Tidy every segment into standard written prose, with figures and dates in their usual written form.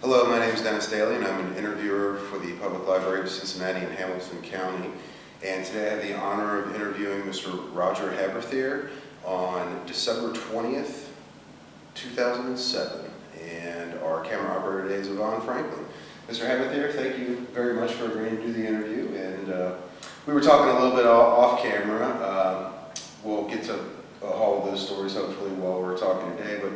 Hello, my name is Dennis Daly, and I'm an interviewer for the Public Library of Cincinnati and Hamilton County. And today I have the honor of interviewing Mr. Roger Haberthier on December 20th, 2007. And our camera operator today is Yvonne Franklin. Mr. Haberthier, thank you very much for agreeing to do the interview. And we were talking a little bit off camera. We'll get to all of those stories hopefully while we're talking today. But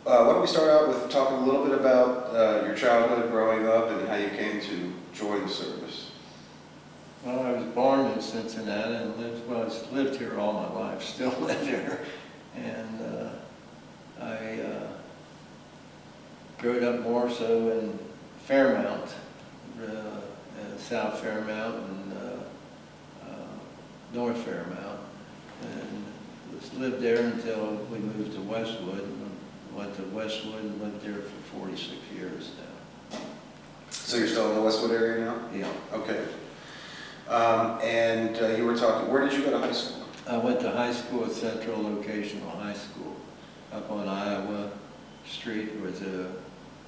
why don't we start out with talking a little bit about your childhood growing up and how you came to join the service. Well, I was born in Cincinnati and lived here all my life, still live here. And I grew up more so in Fairmount, South Fairmount and North Fairmount. And lived there until we moved to Westwood. Went to Westwood and lived there for 46 years now. So you're still in the Westwood area now? Yeah. Okay. And you were talking, where did you go to high school? I went to high school at Central Locational High School up on Iowa Street.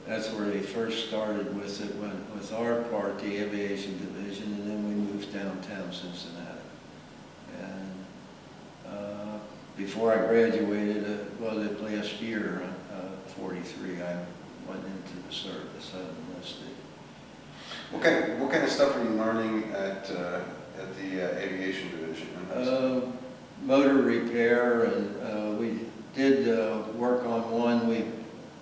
That's where they first started with it, with our part, the aviation division, and then we moved downtown Cincinnati. And before I graduated, last year, 43, I went into the service. I enlisted. What kind of stuff were you learning at the aviation division? Motor repair, and we did work on one.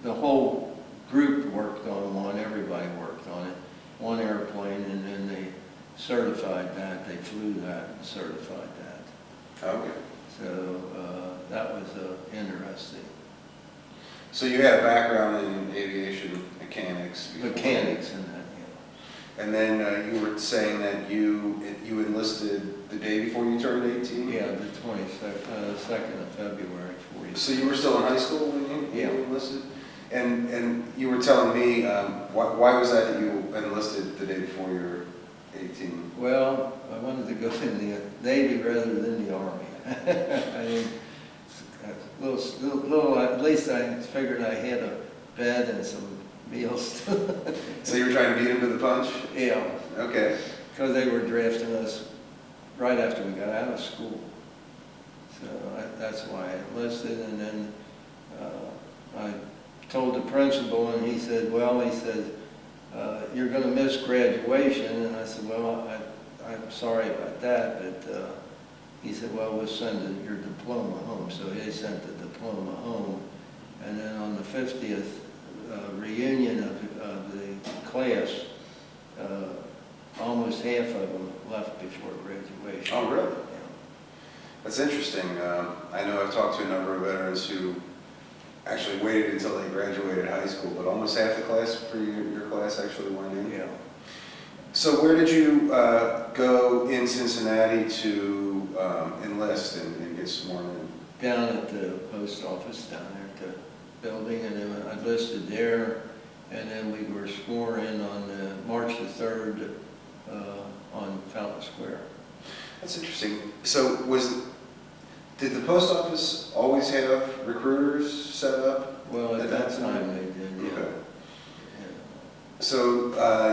The whole group worked on one. Everybody worked on it. One airplane, and then they certified that. They flew that and certified that. Okay. So that was interesting. So you had a background in aviation mechanics before. Mechanics and that, yeah. And then you were saying that you enlisted the day before you turned 18? Yeah, the 22nd of February, 40. So you were still in high school when you enlisted? And you were telling me, why was that you enlisted the day before you were 18? Well, I wanted to go in the Navy rather than the Army. I mean, at least I figured I had a bed and some meals. So you were trying to beat him to the punch? Yeah. Okay. Because they were drafting us right after we got out of school. So that's why I enlisted, and then I told the principal, and he said, you're going to miss graduation. And I said, well, I'm sorry about that, but he said, well, we'll send your diploma home. So they sent the diploma home. And then on the 50th reunion of the class, almost half of them left before graduation. Oh, really? Yeah. That's interesting. I know I've talked to a number of veterans who actually waited until they graduated high school, but almost half the class for your class actually went in. Yeah. So where did you go in Cincinnati to enlist and get sworn in? Down at the post office, down there at the building, and then I enlisted there, and then we were sworn in on March the 3rd on Fountain Square. That's interesting. So did the post office always have recruiters set up? Well, at that time they did, yeah. Okay. So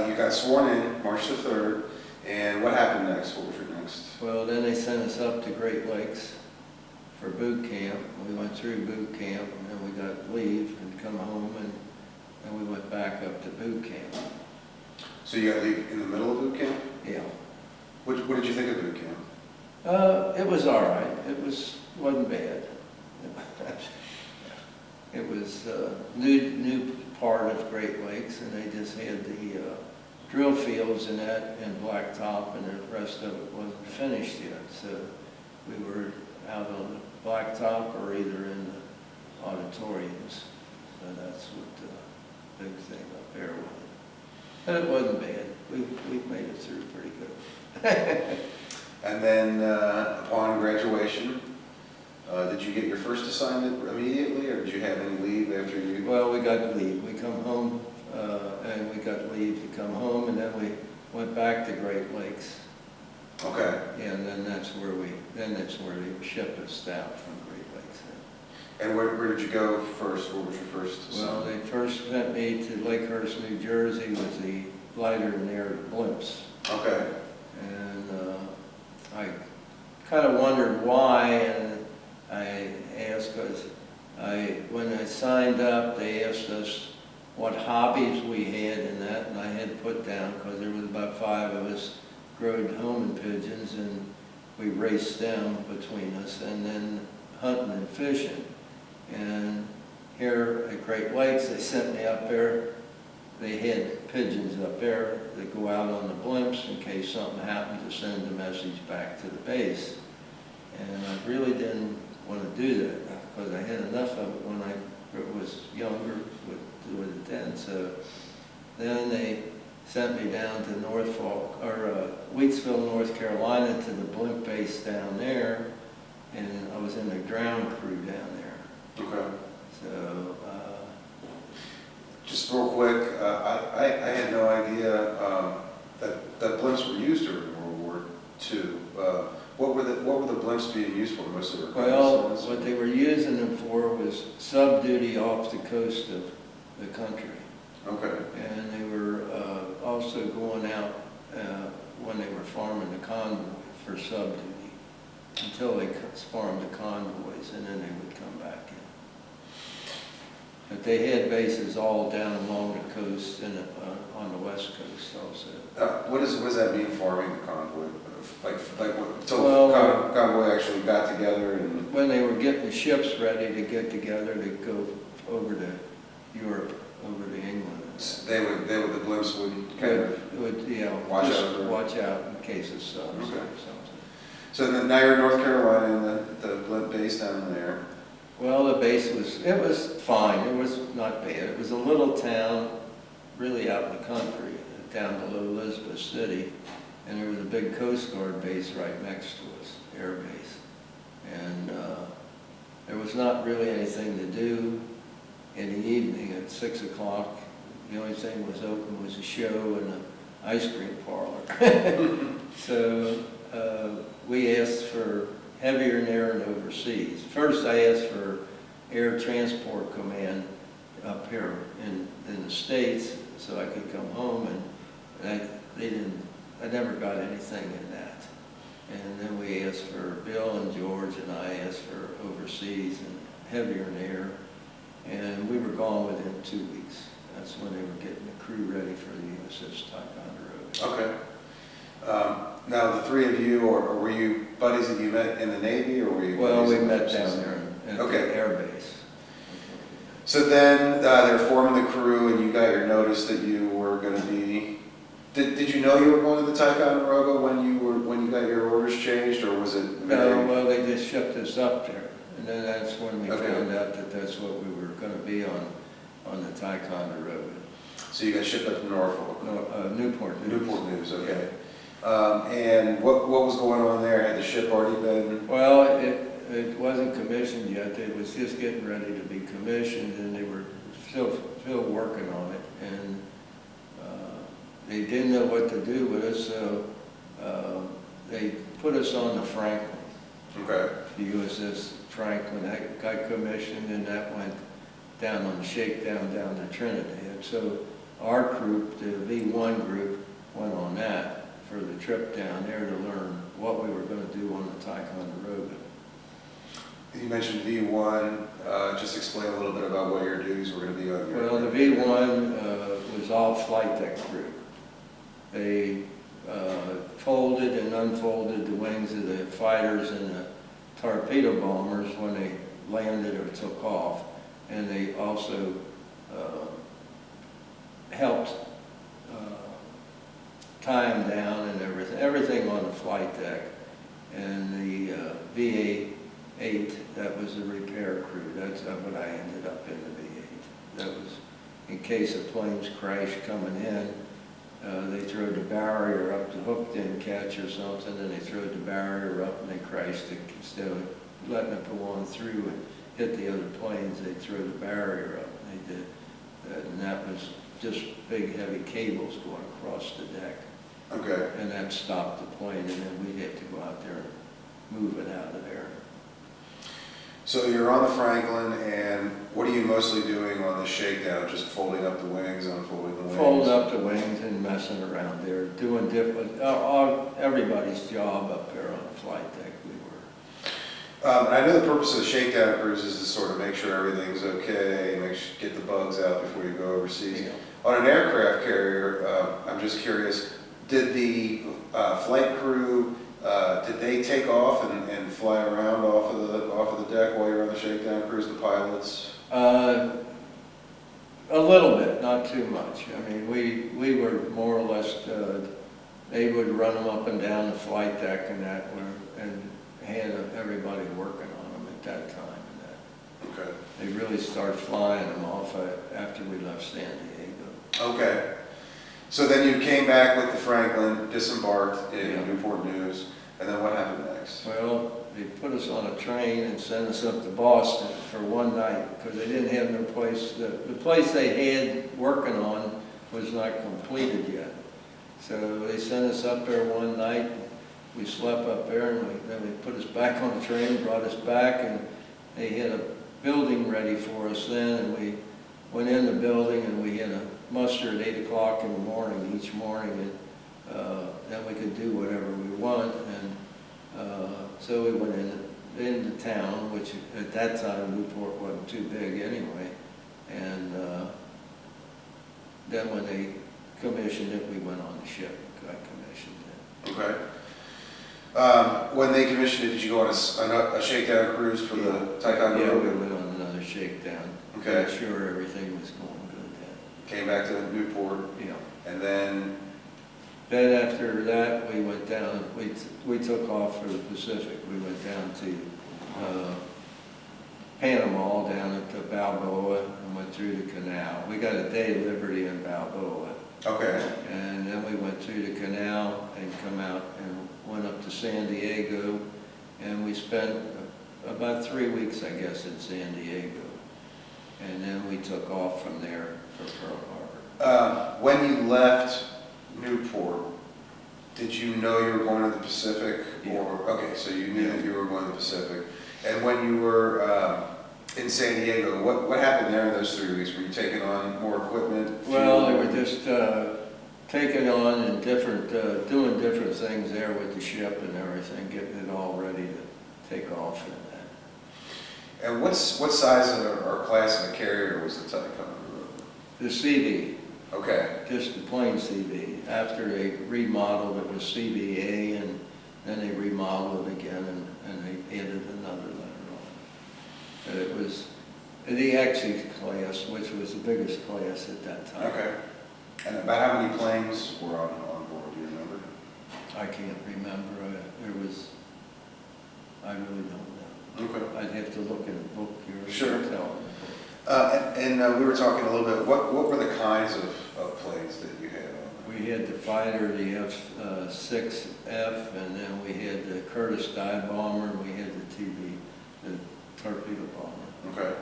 you got sworn in March the 3rd, and what happened next? What was your next? Well, then they sent us up to Great Lakes for boot camp. We went through boot camp, and then we got leave and come home, and then we went back up to boot camp. So you got leave in the middle of boot camp? Yeah. What did you think of boot camp? It was all right. It wasn't bad. It was new part of Great Lakes, and they just had the drill fields and that and blacktop, and the rest of it wasn't finished yet. So we were out on the blacktop or either in the auditoriums. So that's what the big thing up there was. And it wasn't bad. We made it through pretty good. And then upon graduation, did you get your first assignment immediately, or did you have any leave after you? Well, we got leave. We come home, and we got leave to come home, and then we went back to Great Lakes. Okay. And then that's where they shipped us out from Great Lakes. And where did you go first? What was your first Well, assignment? they first sent me to Lakehurst, New Jersey with the lighter and air blimps. Okay. And I kind of wondered why, and I asked because when I signed up, they asked us what hobbies we had in that, and I had put down, because there was about 5 of us, growed homing pigeons, and we raced them between us, and then hunting and fishing. And here at Great Lakes, they sent me up there. They had pigeons up there that go out on the blimps in case something happened to send a message back to the base. And I really didn't want to do that because I had enough of it when I was younger with it then. So then they sent me down to Norfolk, or Wheatsville, North Carolina, to the blimp base down there. And I was in the ground crew down there. Okay. So, Just real quick, I had no idea that blimps were used during World War II. What were the blimps being used for? Mostly well, reconnaissance? what they were using them for was sub-duty off the coast of the country. Okay. And they were also going out when they were farming the convoy for sub-duty until they farmed the convoys, and then they would come back in. But they had bases all down along the coast and on the west coast also. What does that mean, farming the convoy? Like what? Until Well, convoy actually got together and. when they were getting the ships ready to get together, they'd go over to Europe, over to England. The blimps would kind of Yeah, watch out. watch out in case of subs Okay. or something. So then now you're in North Carolina and the blimp base down there. Well, the base it was fine. It was not bad. It was a little town, really out in the country, down below Elizabeth City. And there was a big Coast Guard base right next to us, air base. And there was not really anything to do in the evening at 6 o'clock. The only thing was open was a show and an ice cream parlor. So we asked for heavier and air and overseas. First I asked for Air Transport Command up here in the States so I could come home, and I never got anything in that. And then we asked for Bill and George, and I asked for overseas and heavier and air, and we were gone within 2 weeks. That's when they were getting the crew ready for the USS Ticonderoga. Okay. Now the three of you, or were you buddies that you met in the Navy, or were you? Well, we buddies met down there at Okay. the air base. So then they're forming the crew, and you got your notice that you were going to be. Did you know you were going to the Ticonderoga when you got your orders changed, or was it? No, well, they just shipped us up there, and then that's when we Okay. found out that that's what we were going to be on the Ticonderoga. So you got shipped up to Norfolk. No, Newport News. Newport News, okay. And what was going on there? Had the ship already been? Well, it wasn't commissioned yet. It was just getting ready to be commissioned, and they were still working on it. And they didn't know what to do with us, so they put us on the Franklin. Okay. The USS Franklin. That got commissioned, and that went down on the shakedown down to Trinidad. So our group, the V1 group, went on that for the trip down there to learn what we were going to do on the Ticonderoga. You mentioned V1. Just explain a little bit about what your duties were going to be on your. Well, the V1 was all flight deck crew. They folded and unfolded the wings of the fighters and the torpedo bombers when they landed or took off. And they also helped tie them down and everything on the flight deck. And the VA-8, that was the repair crew. That's what I ended up in the VA-8. That was in case of planes crash coming in. They throw the barrier up, the hook didn't catch or something, and they throw the barrier up and they crashed it. Instead of letting it go on through and hit the other planes, they throw the barrier up. They did that, and that was just big heavy cables going across the deck. Okay. And that stopped the plane, and then we had to go out there and move it out of there. So you're on the Franklin, and what are you mostly doing on the shakedown? Just folding up the wings, unfolding the wings? Folding up the wings and messing around there, doing different, everybody's job up there on the flight deck we were. And I know the purpose of the shakedown cruise is to sort of make sure everything's okay, get the bugs out before you go overseas. Yeah. On an aircraft carrier, I'm just curious, did the flight crew, did they take off and fly around off of the deck while you're on the shakedown cruise, the pilots? A little bit, not too much. I mean, we were more or less, they would run them up and down the flight deck and and had everybody working on them at that time. Okay. They really started flying them off after we left San Diego. Okay. So then you came back with the Franklin, disembarked in Yeah. Newport News, and then what happened next? Well, they put us on a train and sent us up to Boston for one night because they didn't have no place. The place they had working on was not completed yet. So they sent us up there one night. We slept up there, and then they put us back on the train, brought us back, and they had a building ready for us then, and we went in the building, and we had a muster at 8 o'clock in the morning each morning, and then we could do whatever we want. And so we went into town, which at that time Newport wasn't too big anyway. And then when they commissioned it, we went on the ship. I commissioned it. Okay. When they commissioned it, did you go on a shakedown cruise for the Ticonderoga? Yeah, we went on another shakedown. Okay. Made sure everything was going good then. Came back to Newport, Yeah. and then, Then after that, we went down, we took off for the Pacific. We went down to Panama, down at the Balboa, and went through the canal. We got a day of liberty in Balboa. okay. And then we went through the canal and come out and went up to San Diego. And we spent about 3 weeks, I guess, in San Diego. And then we took off from there for Pearl Harbor. When you left Newport, did you know you were going to the Pacific? Yeah. Okay, so you knew that you were going to the Pacific. And when you were in San Diego, what happened there in those 3 weeks? Were you taking on more equipment? Well, they were just taking on and doing different things there with the ship and everything, getting it all ready to take off and that. And what size or class of a carrier was the Ticonderoga? The CV, Okay. just the plain CV. After they remodeled, it was CVA, and then they remodeled it again, and they added another letter on it. But it was the XE class, which was the biggest class at that time. Okay. And about how many planes were on board, do you remember? I can't remember. I really don't know. Okay. I'd have to look in a book here. Sure. And tell them. And we were talking a little bit, what were the kinds of planes that you had on? We had the fighter, the F-6F, and then we had the Curtiss dive bomber, and we had the the torpedo bomber. Okay.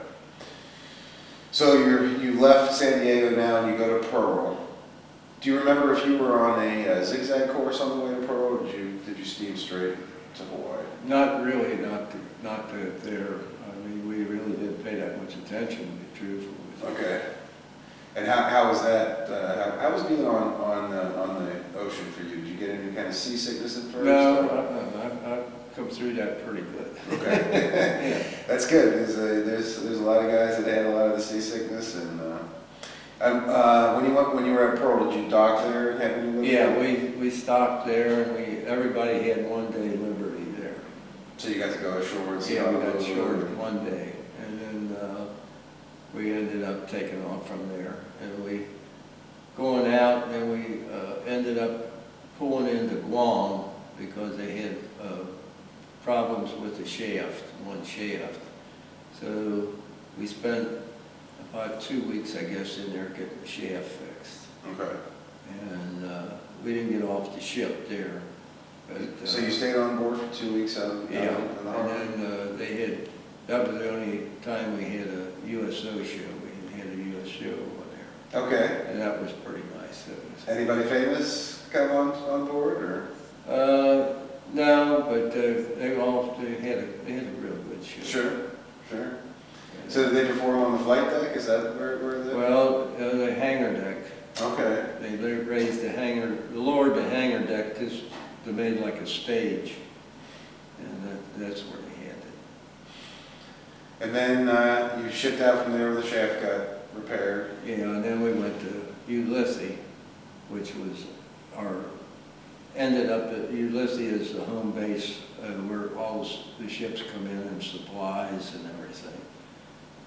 So you left San Diego now and you go to Pearl. Do you remember if you were on a zigzag course on the way to Pearl, or did you steam straight to Hawaii? Not really, not to there. I mean, we really didn't pay that much attention, to be truthful with you. Okay. And how was that? How was being on the ocean for you? Did you get any kind of seasickness at first? No, I've come through that pretty good. Okay. Yeah. That's good, because there's a lot of guys that had a lot of the seasickness, and when you were at Pearl, did you dock there and have any? Yeah, we stopped there, and everybody had one day liberty there. So you got to go ashore and see. Yeah, how we it got was short over. one day, and then we ended up taking off from there, and we going out, and then we ended up pulling into Guam because they had problems with the shaft, one shaft. So we spent about 2 weeks, I guess, in there getting the shaft fixed. Okay. And we didn't get off the ship there. But, So you stayed on board for 2 weeks out in yeah, the harbor? and then that was the only time we had a USO show. We had a US show on there. Okay. And that was pretty nice. Anybody famous come on board, or? No, but they had a real good show. Sure. Sure. So did they perform on the flight deck? Is that where they? Well, the hangar deck. Okay. They raised the hangar, lowered the hangar deck just to make like a stage, and that's where they had it. And then you shipped out from there where the shaft got repaired. Yeah, and then we went to Ulysses, which was ended up at Ulysses is the home base where all the ships come in and supplies and everything.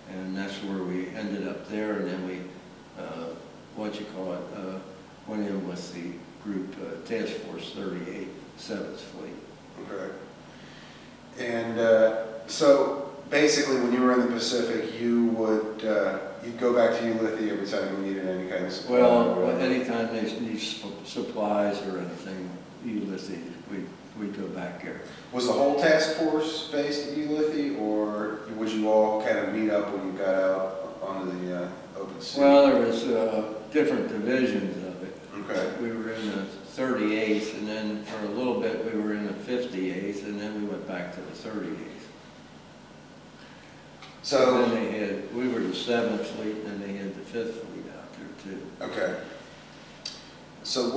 And that's where we ended up there, and then we, went in with the group Task Force 38, 7th Fleet. Okay. And so basically when you were in the Pacific, you would, you'd go back to Ulysses every time you needed any kind of supply? Well, anytime they need supplies or anything, Ulysses, we'd go back there. Was the whole task force based at Ulysses, or would you all kind of meet up when you got out onto the open sea? Well, there was different divisions of it. Okay. We were in the 38th, and then for a little bit we were in the 58th, and then we went back to the 38th. So and then we were the 7th Fleet, and then they had the 5th Fleet out there too. Okay. So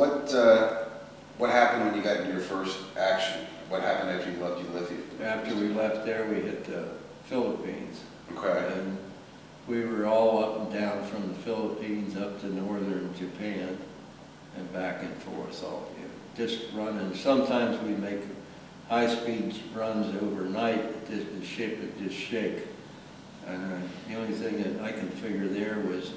what happened when you got into your first action? What happened after you left Ulysses? After we left there, we hit the Philippines. Okay. And we were all up and down from the Philippines up to northern Japan and back and forth all just running. Sometimes we make high-speed runs overnight. The ship would just shake. And the only thing that I can figure there was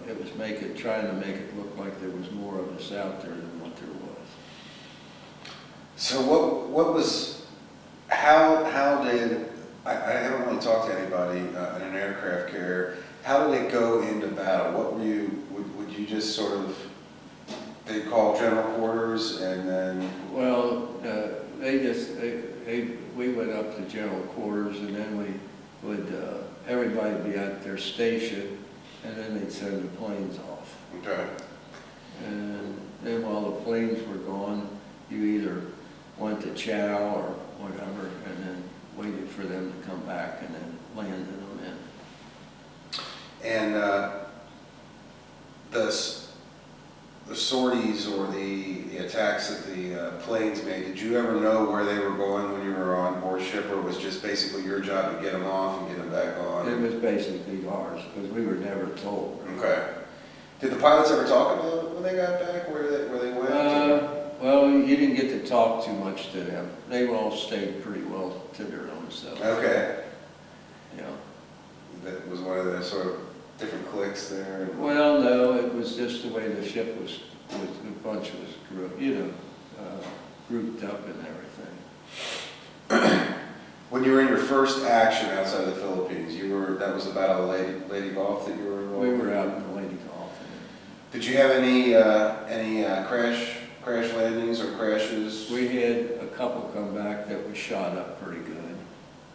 it was trying to make it look like there was more of us out there than what there was. So what was, how did, I haven't really talked to anybody in an aircraft carrier, how did it go into battle? What were you, would you just sort of, they call general quarters and then? Well, we went up to general quarters, and then we would, everybody be at their station, and then they'd send the planes off. Okay. And then while the planes were gone, you either went to chow or whatever, and then waited for them to come back and then landed them in. And the sorties or the attacks that the planes made, did you ever know where they were going when you were on board ship, or was just basically your job to get them off and get them back on? It was basically ours, because we were never told. Okay. Did the pilots ever talk about when they got back, where they went? Well, you didn't get to talk too much to them. They all stayed pretty well to their own self. Okay. Yeah. That was one of the sort of different cliques there? Well, no, it was just the way the ship was the bunch was grouped up and everything. When you were in your first action outside of the Philippines, that was the Battle of Lady Gulf that you were involved in? We were out in the Lady Gulf. Did you have any crash landings or crashes? We had a couple come back that was shot up pretty good,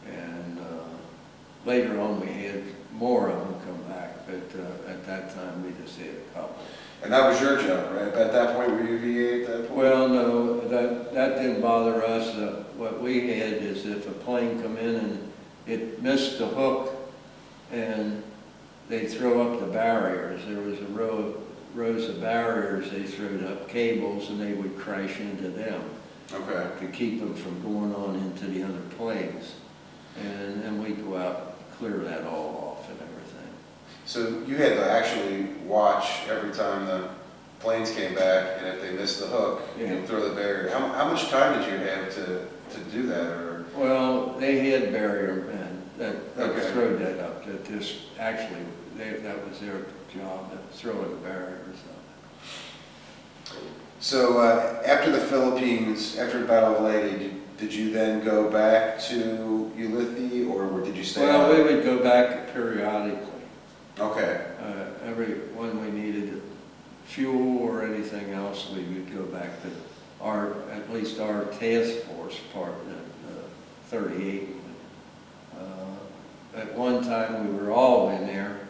and later on we had more of them come back, but at that time we just had a couple. And that was your job, right? At that point, were you VA at that point? Well, no, that didn't bother us. What we had is if a plane come in and it missed the hook and they'd throw up the barriers. There was rows of barriers, they threw up cables and they would crash into them. Okay. To keep them from going on into the other planes. And then we'd go out and clear that all off and everything. So you had to actually watch every time the planes came back, and if they missed the hook, you'd throw the barrier. How much time did you have to do that? Or? Well, they had barrier men that Okay. threw that up. That just actually, that was their job, to throw the barriers up. So after the Philippines, after the Battle of Leyte, did you then go back to Ulysses, or did you stay? Well, we would go back periodically. Okay. When we needed fuel or anything else, we would go back to at least our task force part, 38. At one time, we were all in there,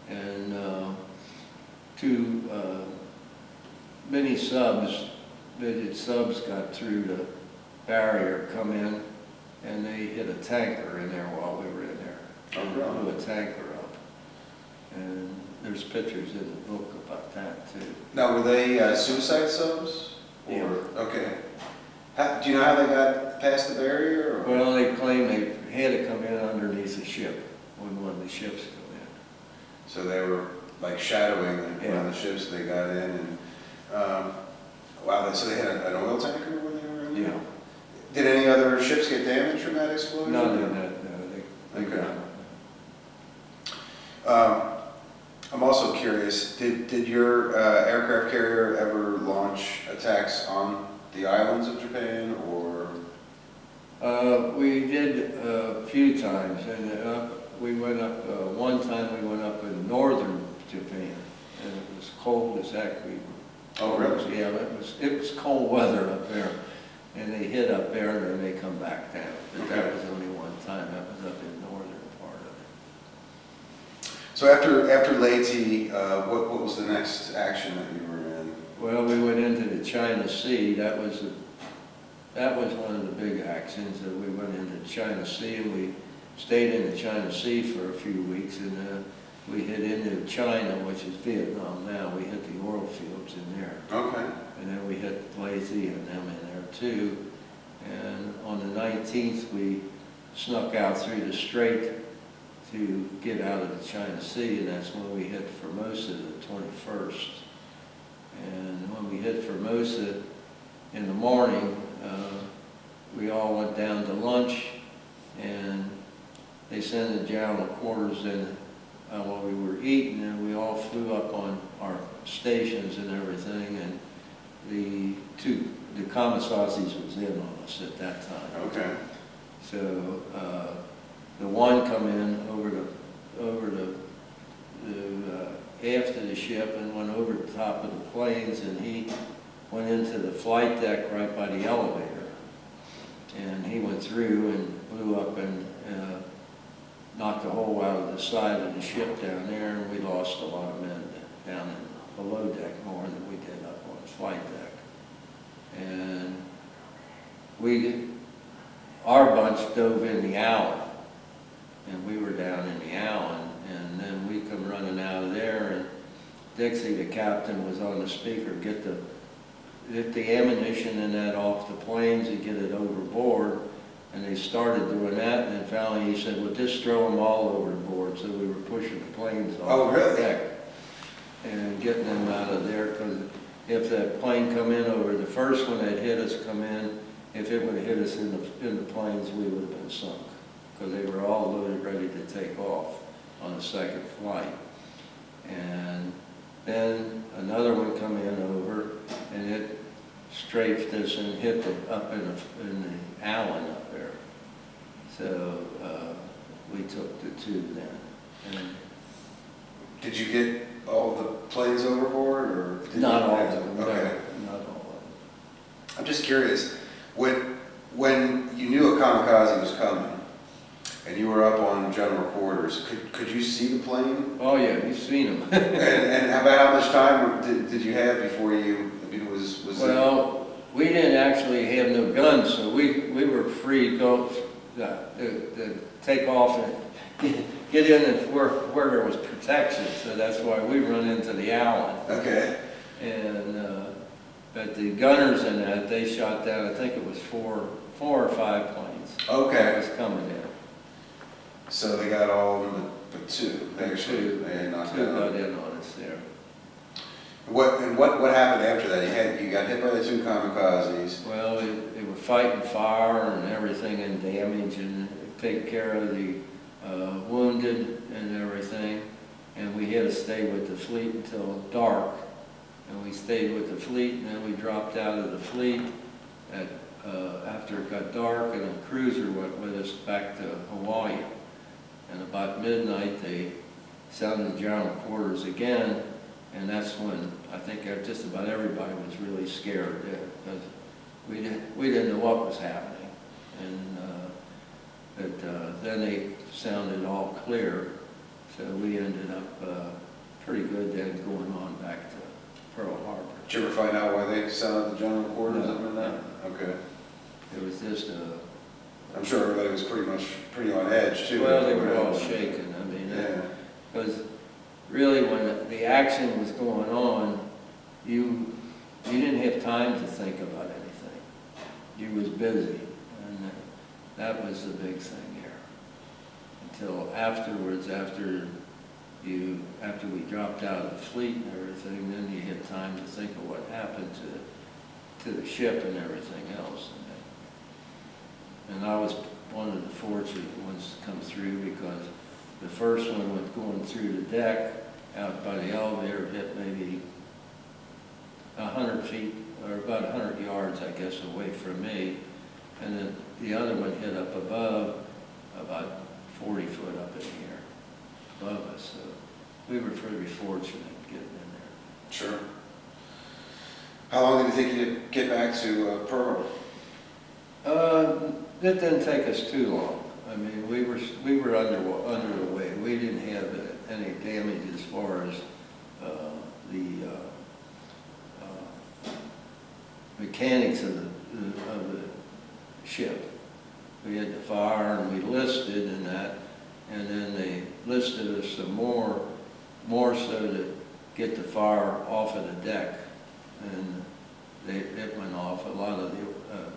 and two mini subs, midget subs got through the barrier, come in, and they hit a tanker in there while we were in there. Oh, and really? blew a tanker up. And there's pictures in the book about that too. Now, were they suicide subs? Yeah. Okay. Do you know how they got past the barrier? Or? Well, they claim they had to come in underneath the ship when one of the ships go in. So they were like shadowing one Yeah. of the ships they got in, and wow, so they had an oil tanker when they were in there? Yeah. Did any other ships get damaged from that explosion? No, they Okay. got I'm also curious, did your aircraft carrier ever launch attacks on the islands of Japan, or? We did a few times, and we went up, one time we went up in northern Japan, and it was cold as heck. Oh, really? Yeah, it was cold weather up there, and they hit up there, and then they come back down. But that Okay. was only one time, that was up in northern part of it. So after Leyte, what was the next action that you were in? Well, we went into the China Sea. That was one of the big actions, that we went into the China Sea, and we stayed in the China Sea for a few weeks, and we hit into China, which is Vietnam now. We hit the oil fields in there. Okay. And then we hit Leyte and them in there too. And on the 19th, we snuck out through the strait to get out of the China Sea, and that's when we hit Formosa the 21st. And when we hit Formosa in the morning, we all went down to lunch, and they sent the general quarters in while we were eating, and we all flew up on our stations and everything, and the Kamikazes was in on us at that time. Okay. So the one come in over the aft of the ship and went over the top of the planes, and he went into the flight deck right by the elevator. And he went through and blew up and knocked a hole out of the side of the ship down there, and we lost a lot of men down in below deck, more than we did up on the flight deck. And our bunch dove in the Allen, and we were down in the Allen, and then we come running out of there, and Dixie, the captain, was on the speaker, get the ammunition and that off the planes and get it overboard. And they started doing that, and then finally he said, well, just throw them all overboard. So we were pushing the planes off the deck and getting them out of there, because if that plane come in over, the first one that hit us come in, if it would have hit us in the planes, we would have been sunk, because they were all loaded, ready to take off on the second flight. And then another one come in over, and it strafed us and hit up in the Allen up there. So we took the two then. And Did you get all the planes overboard, or? not all of them. Okay. No, not all of them. I'm just curious, when you knew a kamikaze was coming, and you were up on general quarters, could you see the plane? Oh yeah, you've seen them. and about how much time did you have before you, I mean, was Well, we didn't actually have no guns, so we were free to go to take off and get in where there was protection. So that's why we run into the Allen. Okay. And but the gunners in that, they shot down, I think it was four or five planes. Okay. That was coming in. So they got all of them but two. They knocked Two out. got in on us there. What happened after that? You got hit by the two kamikazes. Well, they were fighting fire and everything and damage, and take care of the wounded and everything. And we had to stay with the fleet until dark. And we stayed with the fleet, and then we dropped out of the fleet after it got dark, and a cruiser went with us back to Hawaii. And about midnight, they sounded general quarters again, and that's when I think just about everybody was really scared there, because we didn't know what was happening. And but then they sounded all clear, so we ended up pretty good then going on back to Pearl Harbor. Did you ever find out why they sounded the general quarters No, up in that? no. Okay. It was just I'm sure everybody was pretty on edge too. Well, they were all shaken, I mean, Yeah. because really when the action was going on, you didn't have time to think about anything. You was busy, and that was the big thing here. Until afterwards, after we dropped out of the fleet and everything, then you had time to think of what happened to the ship and everything else. And I was one of the fortunate ones to come through, because the first one was going through the deck out by the elevator, hit maybe 100 feet, or about 100 yards, I guess, away from me. And then the other one hit up above, about 40 foot up in the air above us. So we were pretty fortunate getting in there. Sure. How long did it take you to get back to Pearl? It didn't take us too long. I mean, we were under the way. We didn't have any damage as far as the mechanics of the ship. We had the fire and we listed and that, and then they listed us some more so to get the fire off of the deck, and it went off. A lot of the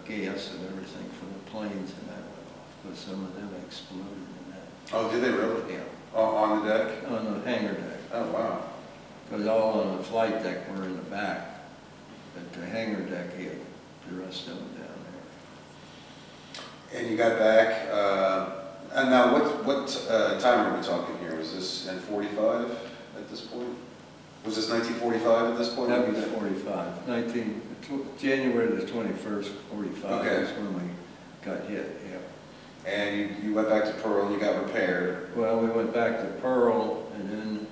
gas and everything from the planes and that went off, because some of them exploded in that. Oh, did they really? Yeah. On the deck? On the hangar deck. Oh, wow. Because all on the flight deck were in the back, but the hangar deck had the rest of them down there. And you got back, and now what time are we talking here? Was this in 45 at this point? Was this 1945 at this point? That was 45. January the 21st, 45 Okay. is when we got hit, yeah. And you went back to Pearl and you got repaired. Well, we went back to Pearl, and then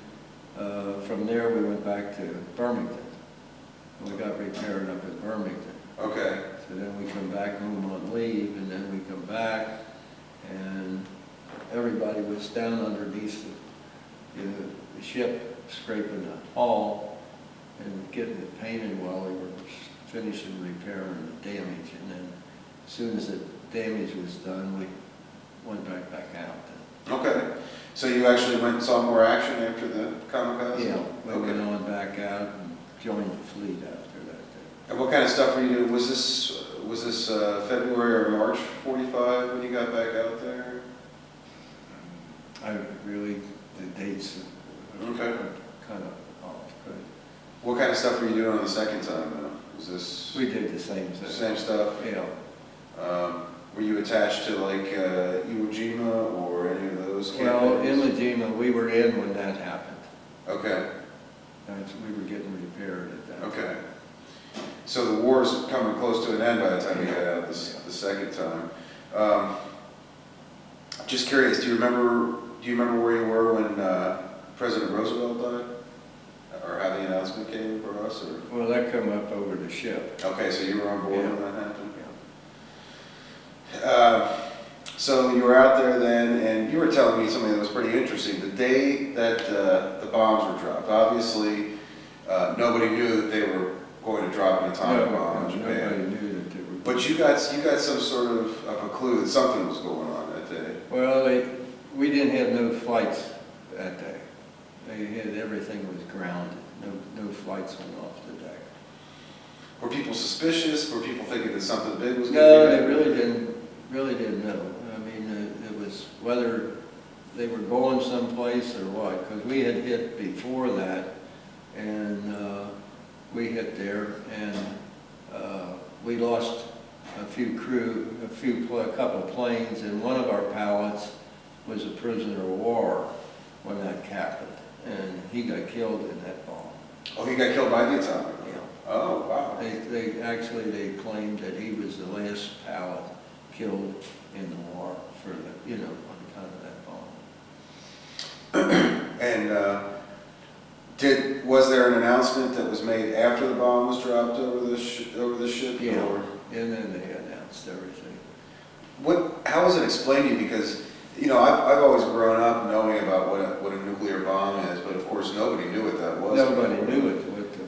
from there we went back to Birmingham. We got repaired up at Birmingham. Okay. So then we come back home on leave, and then we come back, and everybody was down underneath the ship, scraping the hull and getting it painted while we were finishing repairing the damage. And then as soon as the damage was done, we went back out then. Okay. So you actually went and saw more action after the kamikaze? Yeah, we Okay. went on back out and joined the fleet after that day. And what kind of stuff were you doing? Was this February or March 45 when you got back out there? I really, the dates are Okay. kind of off, but What kind of stuff were you doing on the second time though? Was this we did the same thing. same stuff? Yeah. Were you attached to like Iwo Jima or any of those Well, in campaigns? Iwo Jima, we were in when that happened. Okay, We were getting repaired at that. okay. So the war's coming close to an end by the time you got out the second time. Just curious, do you remember where you were when President Roosevelt died? Or how the announcement came for us? Or? Well, that come up over the ship. Okay, so you were on board Yeah. when that happened? Yeah. So you were out there then, and you were telling me something that was pretty interesting. The day that the bombs were dropped, obviously nobody knew that they were going to drop an atomic bomb in Japan. Nobody knew that they were. But you got some sort of a clue that something was going on that day. Well, we didn't have no flights that day. They had, everything was grounded. No flights went off the deck. Were people suspicious? Were people thinking that something big was going No, to they happen? really didn't know. I mean, it was whether they were going someplace or what, because we had hit before that, and we hit there, and we lost a couple planes, and one of our pilots was a prisoner of war when that happened, and he got killed in that bomb. Oh, he got killed by the atomic? Yeah. Oh, wow. They claimed that he was the last pilot killed in the war for the, on account of that bomb. And was there an announcement that was made after the bomb was dropped over the ship? Yeah. Or? And then they announced everything. How was it explained to you? Because, I've always grown up knowing about what a nuclear bomb is, but of course nobody knew what that was. Nobody knew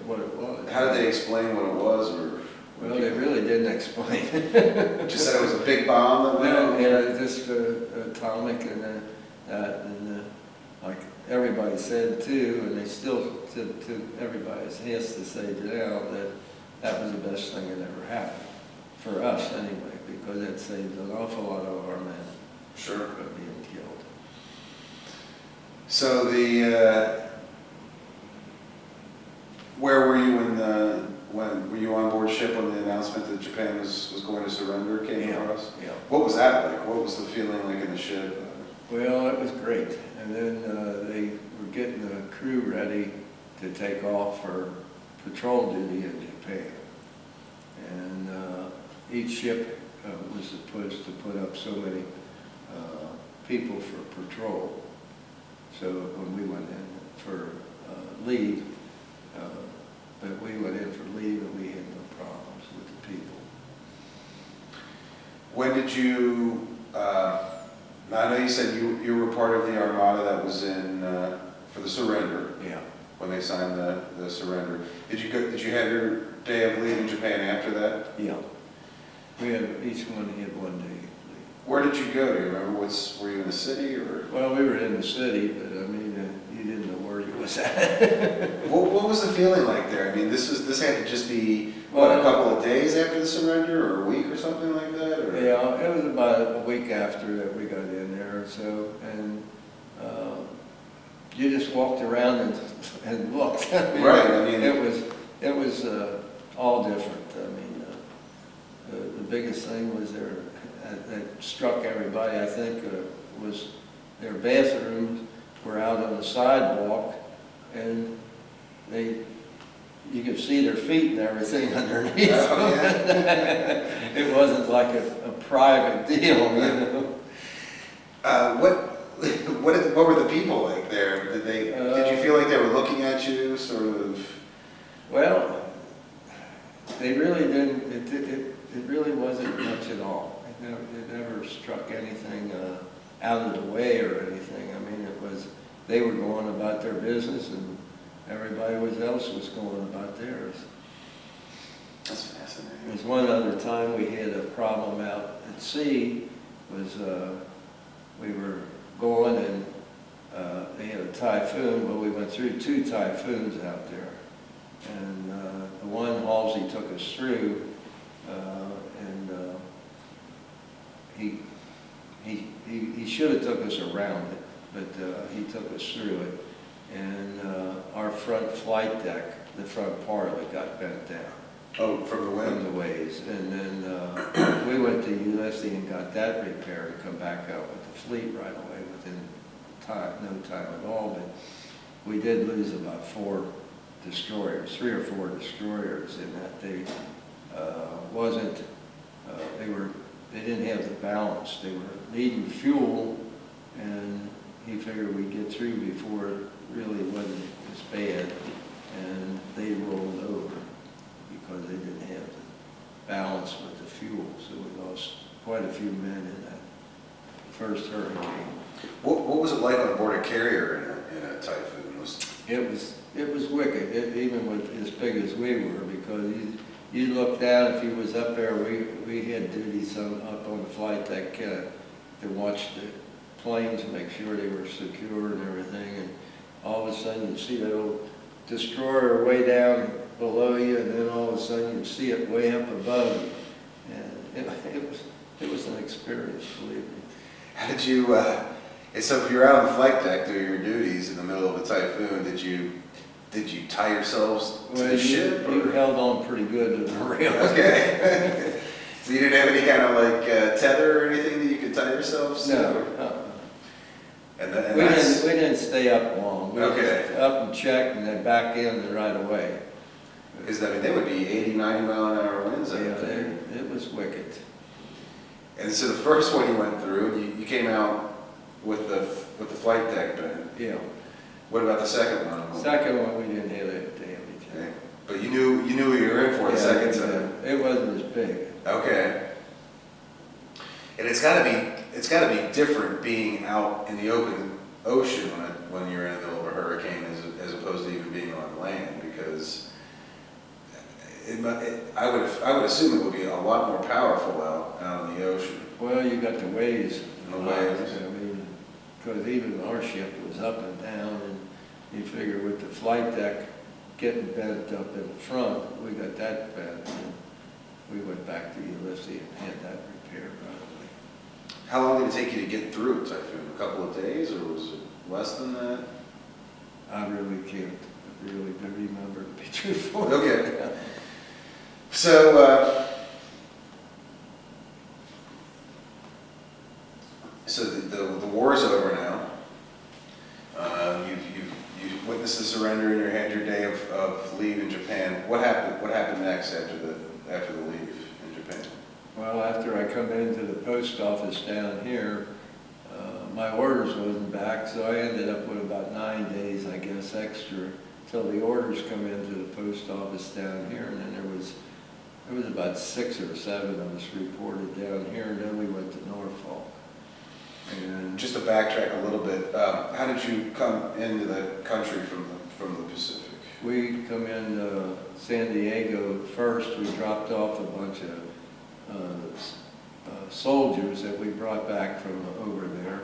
what it was. How did they explain what it was? Or? Well, they really didn't explain. Just said it was a big bomb that went off? Yeah, just atomic and that, and like everybody said too, and they still, to everybody has to say now that that was the best thing that ever happened, for us anyway, because it saved an awful lot of our men Sure. from being killed. So where were you when were you on board ship when the announcement that Japan was going to surrender came across? Yeah. What was that like? What was the feeling like in the ship? Well, it was great. And then they were getting the crew ready to take off for patrol duty in Japan. And each ship was supposed to put up so many people for patrol. So when we went in for leave, but we went in for leave and we had no problems with the people. When did you, I know you said you were part of the armada that was in, for the surrender. Yeah. When they signed the surrender. Did you have your day of leave in Japan after that? Yeah. We had, each one had 1 day. Where did you go? Do you remember? Were you in the city or? Well, we were in the city, but I mean, you didn't know where you was at. What was the feeling like there? I mean, this had to just be, what, a couple of days after the surrender or a week or something like that? Or? Yeah, it was about a week after that we got in there, so, and you just walked around and looked. I mean, right, I mean. It was all different. I mean, the biggest thing was that struck everybody, I think, was their bathrooms were out on the sidewalk, and you could see their feet and everything underneath. Oh, yeah. It wasn't like a private deal, you know. What were the people like there? Did you feel like they were looking at you, sort of? Well, they really didn't. It really wasn't much at all. It never struck anything out of the way or anything. I mean, they were going about their business, and everybody else was going about theirs. That's fascinating. There's one other time we had a problem out at sea. Was we were going and they had a typhoon. Well, we went through 2 typhoons out there, and the one Halsey took us through, and he should have took us around it, but he took us through it, and our front flight deck, the front part of it, got bent down. Oh, from the wind? From the waves. And then we went to USC and got that repaired and come back out with the fleet right away within no time at all. But we did lose about 4 destroyers, 3 or 4 destroyers, in that they they didn't have the balance. They were needing fuel, and he figured we'd get through before it really wasn't as bad, and they rolled over because they didn't have the balance with the fuel. So we lost quite a few men in that first hurricane. What was it like on board a carrier in a typhoon? It was wicked, even with as big as we were, because you looked down, if you was up there, we had duties up on the flight deck to watch the planes and make sure they were secure and everything, and all of a sudden you'd see that old destroyer way down below you, and then all of a sudden you'd see it way up above you. And it was an experience, believe me. How did you, so if you're out on the flight deck doing your duties in the middle of a typhoon, did you tie yourselves to the ship? You held on pretty good to the rail. Okay. So you didn't have any kind of like tether or anything that you could tie yourselves to? No. And we didn't stay up long. We okay. just up and checked and then back in right away. Because I mean, they would be 80, 90 mile an hour winds out there. It was wicked. And so the first one you went through, you came out with the flight deck bent. Yeah. What about the second one? Second one, we didn't have that damage. Okay. But you knew what you were in for the second time. It wasn't as big. Okay. And it's got to be different being out in the open ocean when you're in the middle of a hurricane as opposed to even being on land, because I would assume it would be a lot more powerful out in the ocean. Well, you got the waves. The waves. I mean, because even our ship was up and down, and you figure with the flight deck getting bent up in the front, we got that bent, and we went back to Ulysses and had that repaired right away. How long did it take you to get through Typhoon? A couple of days, or was it less than that? I really can't really remember, to be truthful. Okay. So, so the war's over now. You've witnessed the surrender and you had your day of leave in Japan. What happened next after the leave in Japan? Well, after I come into the post office down here, my orders wasn't back, so I ended up with about 9 days, I guess, extra till the orders come into the post office down here, and then there was about 6 or 7 of us reported down here, and then we went to Norfolk. And just to backtrack a little bit, how did you come into the country from the Pacific? we come into San Diego first. We dropped off a bunch of soldiers that we brought back from over there,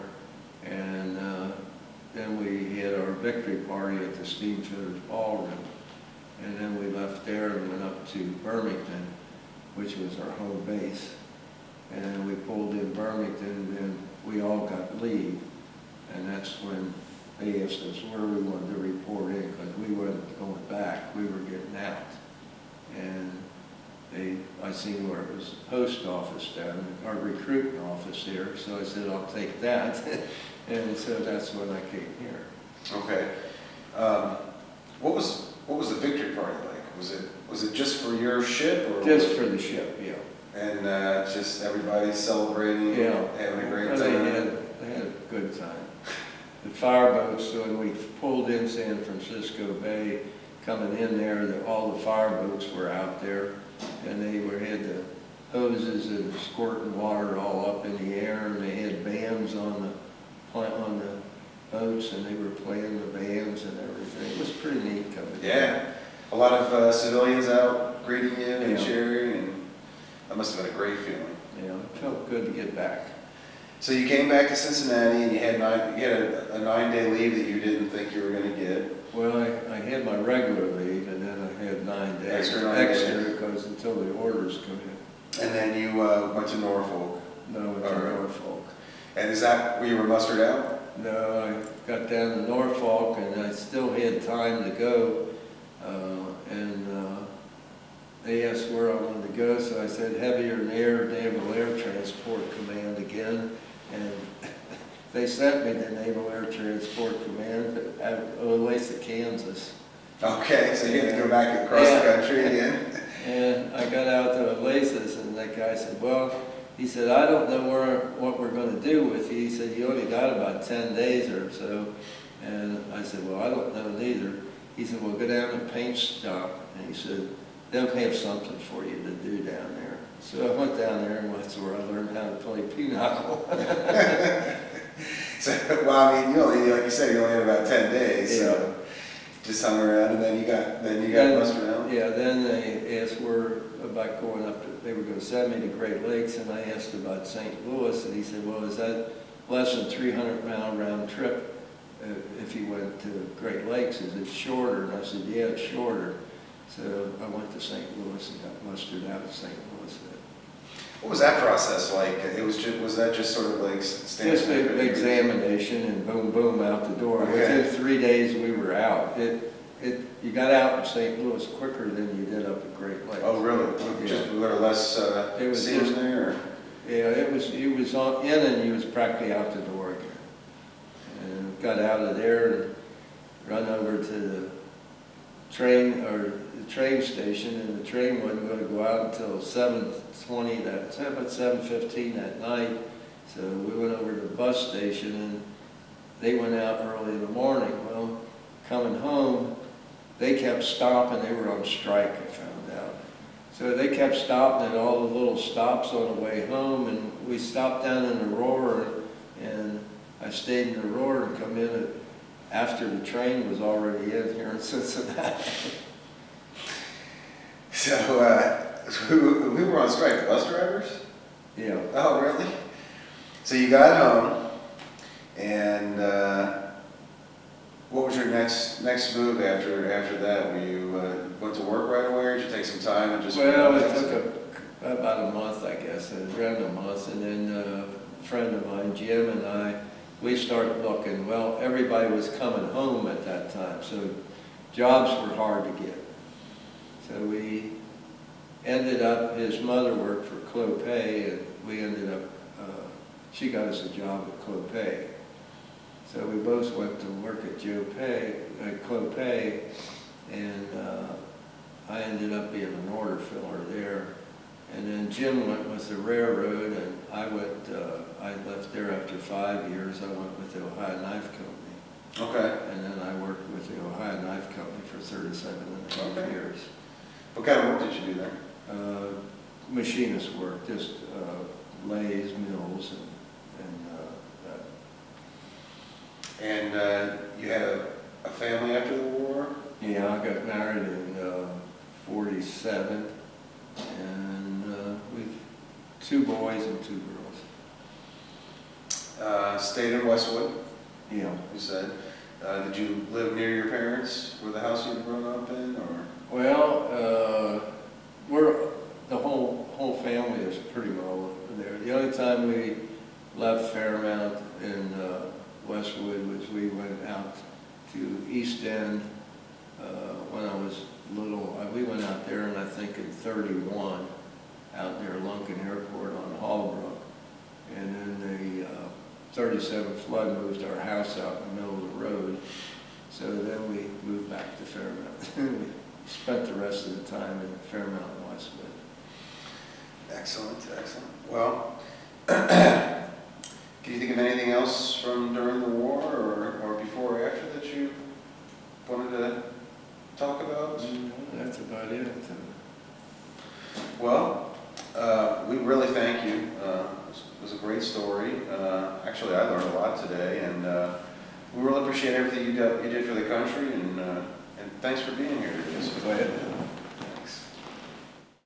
and then we had our victory party at the Steamfitters Ballroom, and then we left there and went up to Birmingham, which was our home base, and we pulled in Birmingham, and then we all got leave, and that's when they asked us where we wanted to report in, because we wasn't going back, we were getting out. And I seen where it was the post office down, our recruiting office there, so I said, I'll take that. And so that's when I came here. Okay. What was the victory party like? Was it just for your ship? Or Just for the ship, yeah. And just everybody celebrating, Yeah. having a great Well, time? They had a good time. The fireboats, so when we pulled in San Francisco Bay, coming in there, all the fireboats were out there, and they had the hoses and squirting water all up in the air, and they had bands on the boats, and they were playing the bands and everything. It was pretty neat coming in. Yeah. A lot of civilians out greeting you and Yeah. cheering, and that must have been a great feeling. Yeah, it felt good to get back. So you came back to Cincinnati, and you had a 9-day leave that you didn't think you were going to get. Well, I had my regular leave, and then I had 9 days Extra 9 days. because until the orders come in. And then you went to Norfolk. No, I went to All right. Norfolk. And is that where you were mustered out? No, I got down to Norfolk, and I still had time to go, and they asked where I wanted to go, so I said Heavier and Naval Air Transport Command again, and they sent me to Naval Air Transport Command at Olathe, Kansas. Okay, so you had to go back across the country again? And I got out to Olathe, and that guy said, well, he said, I don't know what we're going to do with you. He said, you only got about 10 days or so. And I said, well, I don't know neither. He said, well, go down to the paint shop. And he said, they'll have something for you to do down there. So I went down there, and that's where I learned how to play pinochle. So, well, I mean, like you said, you only had about 10 days. Yeah. So just hung around, and then you got mustered out? Yeah, then they asked about going up to, they were going to send me to Great Lakes, and I asked about St. Louis, and he said, well, is that less than 300-mile round trip if you went to Great Lakes? Is it shorter? And I said, yeah, it's shorter. So I went to St. Louis and got mustered out of St. Louis. What was that process like? Was that just sort of like standard? Just an examination, and boom, boom, out the door. Okay. Within 3 days, we were out. You got out in St. Louis quicker than you did up at Great Lakes. Oh, really? Yeah. Just were there less It was seamen just- there? Or? Yeah, he was in, and he was practically out the door again. And got out of there and run over to the train station, and the train wasn't going to go out until 7:15 that night. So we went over to the bus station, and they went out early in the morning. Well, coming home, they kept stopping. They were on strike, I found out. So they kept stopping at all the little stops on the way home, and we stopped down in Aurora, and I stayed in Aurora and come in after the train was already in here in Cincinnati. So, who were on strike? The bus drivers? Yeah. Oh, really? So you got home, and what was your next move after that? Were you went to work right away, or did you take some time and just? Well, it took about a month, I guess, around a month, and then a friend of mine, Jim, and I, we started looking. Well, everybody was coming home at that time, so jobs were hard to get. So we ended up, his mother worked for Clopay, and we ended up, she got us a job at Clopay. So we both went to work at Clopay, and I ended up being an order filler there. And then Jim went with the railroad, and I left there after 5 years. I went with the Ohio Knife Company. Okay. And then I worked with the Ohio Knife Company for 37.5 years. What kind of work did you do there? Machinist work, just lathes, mills, and that. And you had a family after the war? Yeah, I got married in 47, and we've 2 boys and 2 girls. Stayed in Westwood, Yeah. you said. Did you live near your parents, where the house you'd grown up in, or? Well, the whole family is pretty well there. The only time we left Fairmount in Westwood was we went out to East End when I was little. We went out there, and I think in 31, out near Lunken Airport on Hallbrook. And then the 37 flood moved our house out in the middle of the road. So then we moved back to Fairmount. We spent the rest of the time in Fairmount and Westwood. Excellent, excellent. Well, can you think of anything else from during the war or before or after that you wanted to talk about? That's about it. Well, we really thank you. It was a great story. Actually, I learned a lot today, and we really appreciate everything you did for the country, and thanks for being here today. Go ahead.